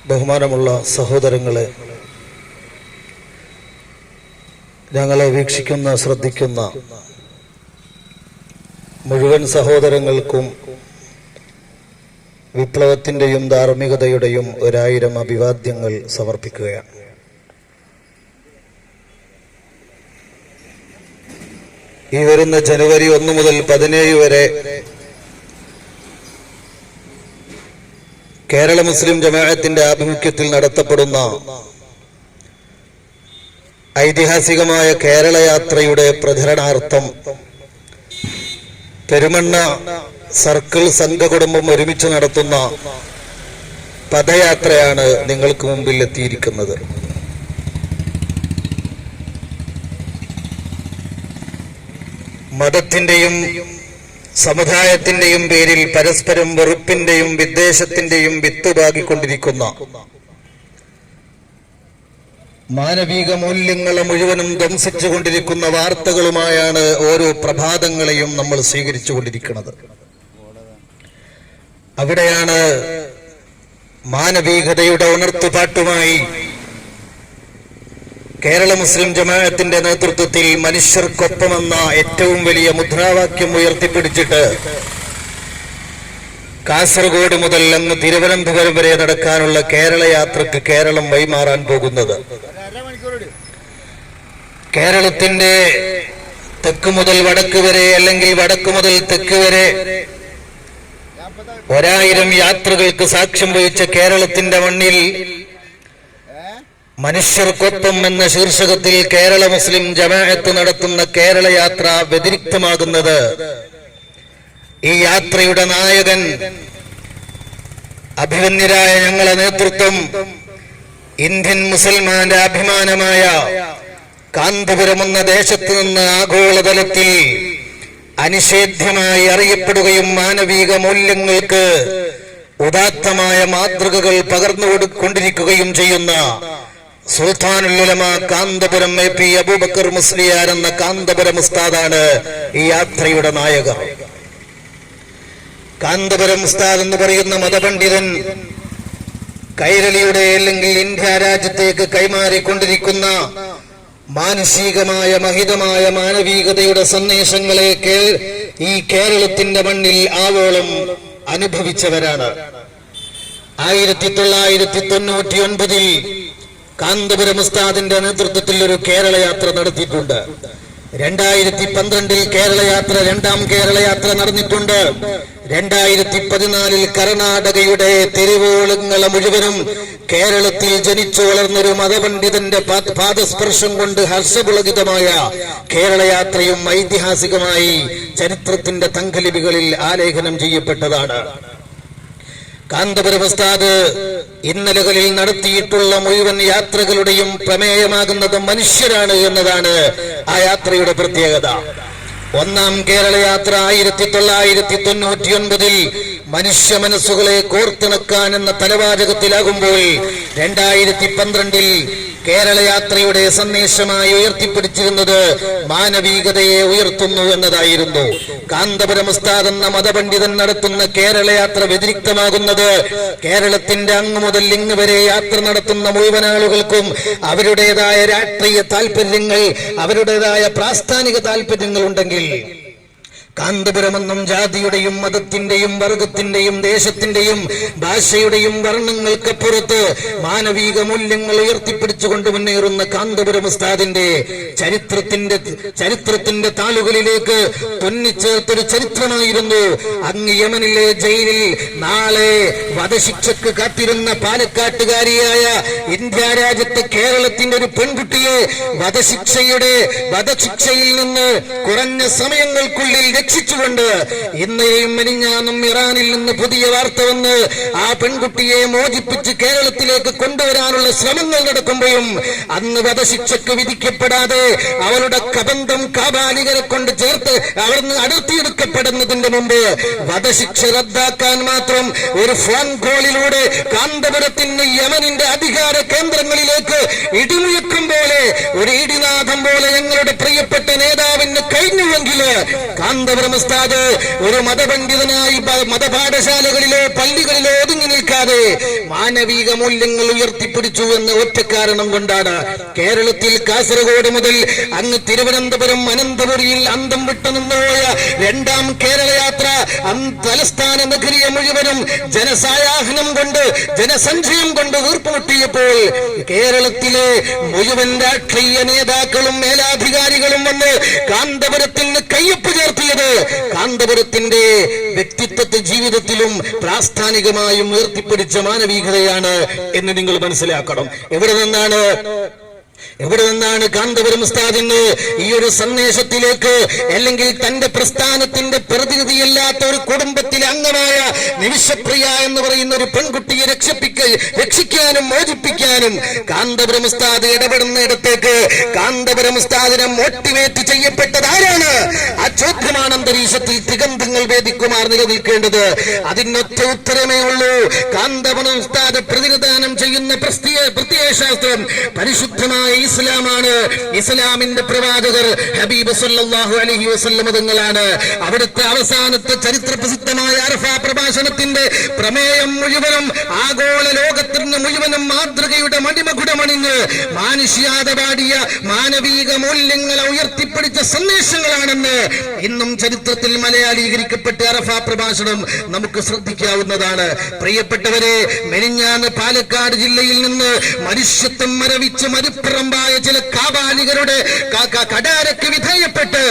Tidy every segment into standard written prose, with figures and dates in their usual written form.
ബഹുമാനമുള്ള സഹോദരങ്ങളെ, ഞങ്ങളെ വീക്ഷിക്കുന്ന ശ്രദ്ധിക്കുന്ന മുഴുവൻ സഹോദരങ്ങൾക്കും വിപ്ലവത്തിൻ്റെയും ധാർമ്മികതയുടെയും 1000 അഭിവാദ്യങ്ങൾ സമർപ്പിക്കുകയാണ്. ഈ വരുന്ന ജനുവരി 1 മുതൽ 17 വരെ കേരള മുസ്ലിം ജമാഅത്തിന്റെ ആഭിമുഖ്യത്തിൽ നടത്തപ്പെടുന്ന ഐതിഹാസികമായ കേരള യാത്രയുടെ പ്രചരണാർത്ഥം പെരുമണ്ണ സർക്കിൾ സംഘകുടുംബം ഒരുമിച്ച് നടത്തുന്ന പദയാത്രയാണ് നിങ്ങൾക്ക് മുമ്പിൽ എത്തിയിരിക്കുന്നത്. മതത്തിന്റെയും സമുദായത്തിന്റെയും പേരിൽ പരസ്പരം വെറുപ്പിന്റെയും വിദ്വേഷത്തിന്റെയും വിത്തുപാകിക്കൊണ്ടിരിക്കുന്ന മാനവിക മൂല്യങ്ങളെ മുഴുവനും ധ്വംസിച്ചുകൊണ്ടിരിക്കുന്ന വാർത്തകളുമായാണ് ഓരോ പ്രഭാതങ്ങളെയും നമ്മൾ സ്വീകരിച്ചുകൊണ്ടിരിക്കുന്നത്. അവിടെയാണ് മാനവികതയുടെ ഉണർത്തുപാട്ടുമായി കേരള മുസ്ലിം ജമാഅത്തിന്റെ നേതൃത്വത്തിൽ മനുഷ്യർക്കൊപ്പമെന്ന ഏറ്റവും വലിയ മുദ്രാവാക്യം ഉയർത്തിപ്പിടിച്ചിട്ട് കാസർഗോഡ് മുതൽ അങ്ങ് തിരുവനന്തപുരം വരെ നടക്കാനുള്ള കേരള യാത്രക്ക് കേരളം വഴിമാറാൻ പോകുന്നത്. കേരളത്തിന്റെ തെക്ക് മുതൽ വടക്ക് വരെ, അല്ലെങ്കിൽ വടക്ക് മുതൽ തെക്ക് വരെ 1000 യാത്രകൾക്ക് സാക്ഷ്യം വഹിച്ച കേരളത്തിന്റെ മണ്ണിൽ മനുഷ്യർക്കൊപ്പം എന്ന ശീർഷകത്തിൽ കേരള മുസ്ലിം ജമാഅത്ത് നടത്തുന്ന കേരള യാത്ര വ്യതിരിക്തമാകുന്നത് ഈ യാത്രയുടെ നായകൻ, അഭിമന്യരായ ഞങ്ങളെ നേതൃത്വം, ഇന്ത്യൻ മുസൽമാന്റെ അഭിമാനമായ കാന്തപുരം എന്ന ദേശത്ത് നിന്ന് ആഗോളതലത്തിൽ അനിഷേധ്യമായി അറിയപ്പെടുകയും മാനവിക മൂല്യങ്ങൾക്ക് ഉദാത്തമായ മാതൃകകൾ പകർന്നുകൊണ്ടിരിക്കുകയും ചെയ്യുന്ന സുൽത്താനുൽ ഉലമ കാന്തപുരം AP അബൂബക്കർ മുസ്ലിയാർ എന്ന കാന്തപുരം ഉസ്താദാണ് ഈ യാത്രയുടെ നായകർ. കാന്തപുരം ഉസ്താദ് എന്ന് പറയുന്ന മതപണ്ഡിതൻ കൈരളിയുടെ, അല്ലെങ്കിൽ ഇന്ത്യ രാജ്യത്തേക്ക് കൈമാറിക്കൊണ്ടിരിക്കുന്ന മാനുഷികമായ മഹിതമായ മാനവികതയുടെ സന്ദേശങ്ങളെ ഈ കേരളത്തിന്റെ മണ്ണിൽ ആവോളം അനുഭവിച്ചവരാണ്. 1999 കാന്തപുരം ഉസ്താദിന്റെ നേതൃത്വത്തിൽ ഒരു കേരള യാത്ര നടത്തിയിട്ടുണ്ട്. 2012 കേരള യാത്ര, 2ാം കേരള യാത്ര നടന്നിട്ടുണ്ട്. 2014 കർണാടകയുടെ തെരുവോളങ്ങളെ മുഴുവനും കേരളത്തിൽ ജനിച്ചു വളർന്നൊരു മതപണ്ഡിതന്റെ പാദസ്പർശം കൊണ്ട് ഹർഷപുളകിതമായ കേരള യാത്രയും ഐതിഹാസികമായി ചരിത്രത്തിന്റെ തങ്കലിപികളിൽ ആലേഖനം ചെയ്യപ്പെട്ടതാണ്. കാന്തപുരം ഉസ്താദ് ഇന്നലകളിൽ നടത്തിയിട്ടുള്ള മുഴുവൻ യാത്രകളുടെയും പ്രമേയമാകുന്നത് മനുഷ്യരാണ് എന്നതാണ് ആ യാത്രയുടെ പ്രത്യേകത. 1ാം കേരള യാത്ര 1999 മനുഷ്യ മനസ്സുകളെ കോർത്തിണക്കാൻ എന്ന തലവാചകത്തിലാകുമ്പോൾ 2012 കേരള യാത്രയുടെ സന്ദേശമായി ഉയർത്തിപ്പിടിച്ചിരുന്നത് മാനവികതയെ ഉയർത്തുന്നു എന്നതായിരുന്നു. കാന്തപുരം ഉസ്താദ് എന്ന മതപണ്ഡിതൻ നടത്തുന്ന കേരള യാത്ര വ്യതിരിക്തമാകുന്നത് കേരളത്തിന്റെ അങ്ങ് മുതൽ ഇങ്ങ് വരെ യാത്ര നടത്തുന്ന മുഴുവൻ ആളുകൾക്കും അവരുടേതായ രാഷ്ട്രീയ താല്പര്യങ്ങൾ, അവരുടേതായ പ്രാസ്ഥാനിക താല്പര്യങ്ങൾ ഉണ്ടെങ്കിൽ കാന്തപുരമെന്നും ജാതിയുടെയും മതത്തിന്റെയും വർഗത്തിന്റെയും ദേശത്തിന്റെയും ഭാഷയുടെയും വർണ്ണങ്ങൾക്കപ്പുറത്ത് മാനവിക മൂല്യങ്ങൾ ഉയർത്തിപ്പിടിച്ചുകൊണ്ട് മുന്നേറുന്ന കാന്തപുരം ഉസ്താദിന്റെ ചരിത്രത്തിന്റെ താളുകളിലേക്ക് തുന്നിച്ചേർത്തൊരു ചരിത്രമായിരുന്നു അങ്ങ് യമനിലെ ജയിലിൽ നാളെ വധശിക്ഷക്ക് കാത്തിരുന്ന പാലക്കാട്ടുകാരിയായ ഇന്ത്യ രാജ്യത്തെ കേരളത്തിന്റെ ഒരു പെൺകുട്ടിയെ വധശിക്ഷയിൽ നിന്ന് കുറഞ്ഞ സമയങ്ങൾക്കുള്ളിൽ രക്ഷിച്ചുകൊണ്ട് ഇന്നലെയും മെനിഞ്ഞാന്നും ഇറാനിൽ നിന്ന് പുതിയ വാർത്ത വന്ന് ആ പെൺകുട്ടിയെ മോചിപ്പിച്ച് കേരളത്തിലേക്ക് കൊണ്ടുവരാനുള്ള ശ്രമങ്ങൾ നടക്കുമ്പോഴും അന്ന് വധശിക്ഷക്ക് വിധിക്കപ്പെടാതെ അവളുടെ കബന്ധം കാബാലികരെ കൊണ്ട് ചേർത്ത് അവിടുന്ന് അടർത്തിയെടുക്കപ്പെടുന്നതിന്റെ മുമ്പ് വധശിക്ഷ റദ്ദാക്കാൻ മാത്രം ഒരു ഫോൺ കോളിലൂടെ കാന്തപുരത്തിന് യമനിന്റെ അധികാര കേന്ദ്രങ്ങളിലേക്ക് ഇടിമുഴക്കം പോലെ, ഒരു ഇടിനാഥം പോലെ ഞങ്ങളുടെ പ്രിയപ്പെട്ട നേതാവിന് കഴിഞ്ഞുവെങ്കിൽ കാന്തപുരം കാന്തപുരം ഉസ്താദ് ഒരു മതപണ്ഡിതനായി മതപാഠശാലകളിലോ പള്ളികളിലോ ഒതുങ്ങി നിൽക്കാതെ മാനവിക മൂല്യങ്ങൾ ഉയർത്തിപ്പിടിച്ചു എന്ന ഒറ്റ കാരണം കൊണ്ടാണ് കേരളത്തിൽ കാസർഗോഡ് മുതൽ അങ്ങ് തിരുവനന്തപുരം അനന്തപുരിയിൽ അന്തം വിട്ടു നിന്നുപോയ രണ്ടാം കേരളയാത്ര തലസ്ഥാന നഗരിയെ മുഴുവനും ജനസായാഹനം കൊണ്ട് ജനസഞ്ചയം കൊണ്ട് വീർപ്പുമുട്ടിയപ്പോൾ കേരളത്തിലെ മുഴുവൻ രാഷ്ട്രീയ നേതാക്കളും മേലാധികാരികളും വന്ന് കാന്തപുരത്തിന് കയ്യൊപ്പ് ചേർത്തിയത് കാന്തപുരത്തിന്റെ വ്യക്തിത്വത്തെ ജീവിതത്തിലും പ്രാസ്ഥാനികമായും ഉയർത്തിപ്പിടിച്ച മാനവികതയാണ് എന്ന് നിങ്ങൾ മനസ്സിലാക്കണം. എവിടെ നിന്നാണ് കാന്തപുരം ഉസ്താദിന് ഈ ഒരു സന്ദേശത്തിലേക്ക്, അല്ലെങ്കിൽ തന്റെ പ്രസ്ഥാനത്തിന്റെ പ്രതിനിധിയല്ലാത്ത ഒരു കുടുംബത്തിലെ അംഗമായ നിമിഷപ്രിയ എന്ന് പറയുന്ന ഒരു പെൺകുട്ടിയെ രക്ഷിക്കാനും മോചിപ്പിക്കാനും കാന്തപുരം ഉസ്താദ് ഇടപെടുന്നിടത്തേക്ക് കാന്തപുരം ഉസ്താദിനെ മോട്ടിവേറ്റ് ചെയ്യപ്പെട്ടത് ആരാണ്? ആ ചോദ്യമാണ് അന്തരീക്ഷത്തിൽ തികന്തങ്ങൾ വേദിക്കുമാർ നിലനിൽക്കേണ്ടത്. അതിനൊറ്റ ഉത്തരമേ ഉള്ളൂ. കാന്തപുരം ഉസ്താദ് പ്രതിനിധാനം ചെയ്യുന്ന പ്രത്യയശാസ്ത്രം പരിശുദ്ധമായ ഇസ്ലാമാണ്. ഇസ്ലാമിന്റെ പ്രവാചകർ ഹബീബ് സല്ലല്ലാഹു അലൈഹി വസല്ലം തങ്ങളാണ്. അവിടുത്തെ അവസാനത്തെ ചരിത്ര പ്രസിദ്ധമായ അറഫ പ്രഭാഷണത്തിന്റെ പ്രമേയം മുഴുവനും ആഗോള ലോകത്തിന് മുഴുവനും മാതൃകയുടെ മണിമകുടമണിഞ്ഞ് മാനുഷ്യാത പാടിയ മാനവിക മൂല്യങ്ങളെ ഉയർത്തിപ്പിടിച്ച സന്ദേശങ്ങളാണെന്ന് ഇന്നും ചരിത്രത്തിൽ മലയാളീകരിക്കപ്പെട്ട അറഫ പ്രഭാഷണം നമുക്ക് ശ്രദ്ധിക്കാവുന്നതാണ്. പ്രിയപ്പെട്ടവരെ, മെനിഞ്ഞാന്ന് പാലക്കാട് ജില്ലയിൽ നിന്ന് മനുഷ്യത്വം മരവിച്ച് മരുപ്പുറമ്പായ ചില കാബാലികരുടെ കടാരക്ക് വിധേയപ്പെട്ട്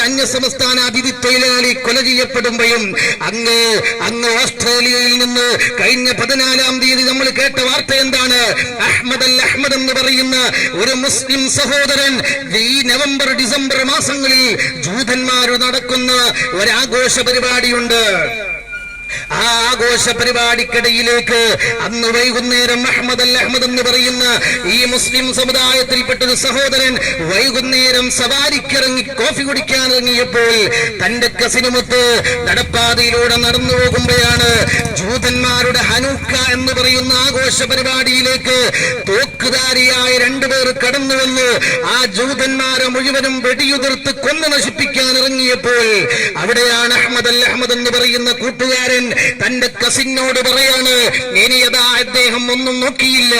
അന്യ സംസ്ഥാന അതിഥി തൊഴിലാളി കൊല ചെയ്യപ്പെടുമ്പോഴും അങ്ങ് ഓസ്ട്രേലിയയിൽ നിന്ന് കഴിഞ്ഞ 14-ാം തീയതി നമ്മൾ കേട്ട വാർത്ത എന്താണ്? അഹ്മദ് എന്ന് പറയുന്ന ഒരു മുസ്ലിം സഹോദരൻ ഈ നവംബർ ഡിസംബർ മാസങ്ങളിൽ ജൂതന്മാർ നടക്കുന്ന ഒരാഘോഷ പരിപാടിയുണ്ട്. ആ ആഘോഷ പരിപാടിക്കിടയിലേക്ക് അന്ന് വൈകുന്നേരം അഹ്മദ് എന്ന് പറയുന്ന ഈ മുസ്ലിം സമുദായത്തിൽപ്പെട്ട ഒരു സഹോദരൻ വൈകുന്നേരം സവാരിക്കിറങ്ങി കോഫി കുടിക്കാൻ ഇറങ്ങിയപ്പോൾ തന്റെ കസിനുമൊത്ത് നടപ്പാതയിലൂടെ നടന്നു പോകുമ്പോഴാണ് ജൂതന്മാരുടെ ഹനൂക്ക എന്ന് പറയുന്ന ആഘോഷ പരിപാടിയിലേക്ക് തോക്കുധാരിയായ രണ്ടുപേർ കടന്നു വന്ന് ആ ജൂതന്മാരെ മുഴുവനും വെടിയുതിർത്ത് കൊന്നു നശിപ്പിക്കാൻ ഇറങ്ങിയപ്പോൾ അവിടെയാണ് അഹ്മദ് എന്ന് പറയുന്ന കൂട്ടുകാരൻ തന്റെ കസിനോട് പറയാണ്, ഇനിയതാ അദ്ദേഹം ഒന്നും നോക്കിയില്ല,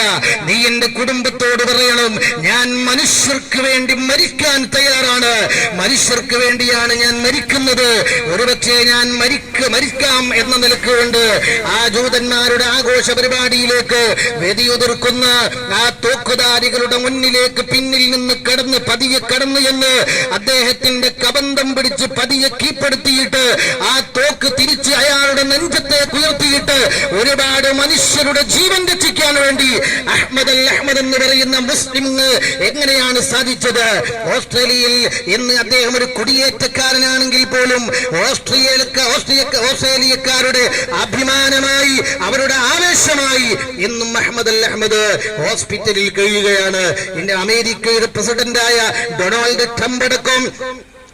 നീ എന്റെ കുടുംബത്തോട് പറയണം, ഞാൻ മനുഷ്യർക്ക് വേണ്ടി മരിക്കാൻ തയ്യാറാണ്, മനുഷ്യർക്ക് വേണ്ടിയാണ് ഞാൻ മരിക്കുന്നത്, ഒരുപക്ഷെ ഞാൻ മരിക്കാം എന്ന നിലക്കുകൊണ്ട് ആ ജൂതന്മാരുടെ ആഘോഷ പരിപാടിയിലേക്ക് വെടിയുതിർക്കുന്ന ആ തോക്കുധാരികളുടെ മുന്നിലേക്ക് പിന്നിൽ നിന്ന് പതിയെ കടന്നു എന്ന് അദ്ദേഹത്തിന്റെ കബന്ധം പിടിച്ച് പതിയെ കീഴ്പ്പെടുത്തിയിട്ട് ആ തോക്ക് തിരിച്ച് അയാളുടെ നെഞ്ചത്തേക്ക് ഉയർത്തിയിട്ട് ഒരുപാട് മനുഷ്യരുടെ ജീവൻ രക്ഷിക്കാൻ വേണ്ടി അഹ്മദ് എന്ന് പറയുന്ന മുസ്ലിം എങ്ങനെയാണ് സാധിച്ചത്? ഓസ്ട്രേലിയയിൽ ഇന്ന് അദ്ദേഹം ഒരു കുടിയേറ്റക്കാരനാണെങ്കിൽ പോലും ഓസ്ട്രേലിയക്കാരുടെ അഭിമാനമായി, അവരുടെ ആവേശമായി ഇന്നും അഹ്മദ് ഹോസ്പിറ്റലിൽ കഴിയുകയാണ്. അമേരിക്കയുടെ പ്രസിഡന്റായ ഡൊണാൾഡ് ട്രംപ് അടക്കം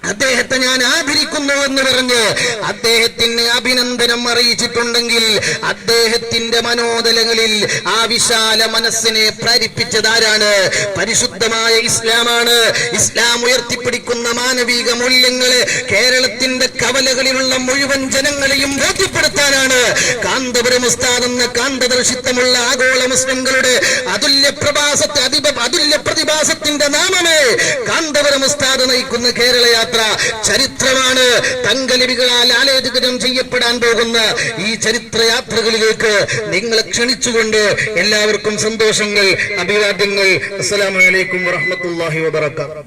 അദ്ദേഹത്തെ ഞാൻ ആദരിക്കുന്നു എന്ന് പറഞ്ഞ് അദ്ദേഹത്തിന് അഭിനന്ദനം അറിയിച്ചിട്ടുണ്ടെങ്കിൽ അദ്ദേഹത്തിന്റെ മനോദലങ്ങളിൽ ആ വിശാല മനസ്സിനെ പ്രേരിപ്പിച്ചതാരാണ്? പരിശുദ്ധമായ ഇസ്ലാമാണ്. ഇസ്ലാം ഉയർത്തിപ്പിടിക്കുന്ന മാനവിക മൂല്യങ്ങളെ കേരളത്തിന്റെ കവലകളിലുള്ള മുഴുവൻ ജനങ്ങളെയും ബോധ്യപ്പെടുത്താനാണ് കാന്തപുരം ഉസ്താദ് എന്ന കാന്തദർശിത്വമുള്ള ആഗോള മുസ്ലിംകളുടെ അതുല്യ പ്രതിഭാസത്തിന്റെ നാമമേ കാന്തപുരം ഉസ്താദ് നയിക്കുന്ന കേരളയാത്ര ചരിത്രമാണ്. തങ്കലിപികളാൽ ആലേഖനം ചെയ്യപ്പെടാൻ പോകുന്ന ഈ ചരിത്രയാത്രകളിലേക്ക് നിങ്ങളെ ക്ഷണിച്ചുകൊണ്ട് എല്ലാവർക്കും സന്തോഷങ്ങൾ, അഭിവാദ്യങ്ങൾ. അസ്സലാമു അലൈക്കും വറഹ്മത്തുള്ളാഹി വബറകാതുഹു.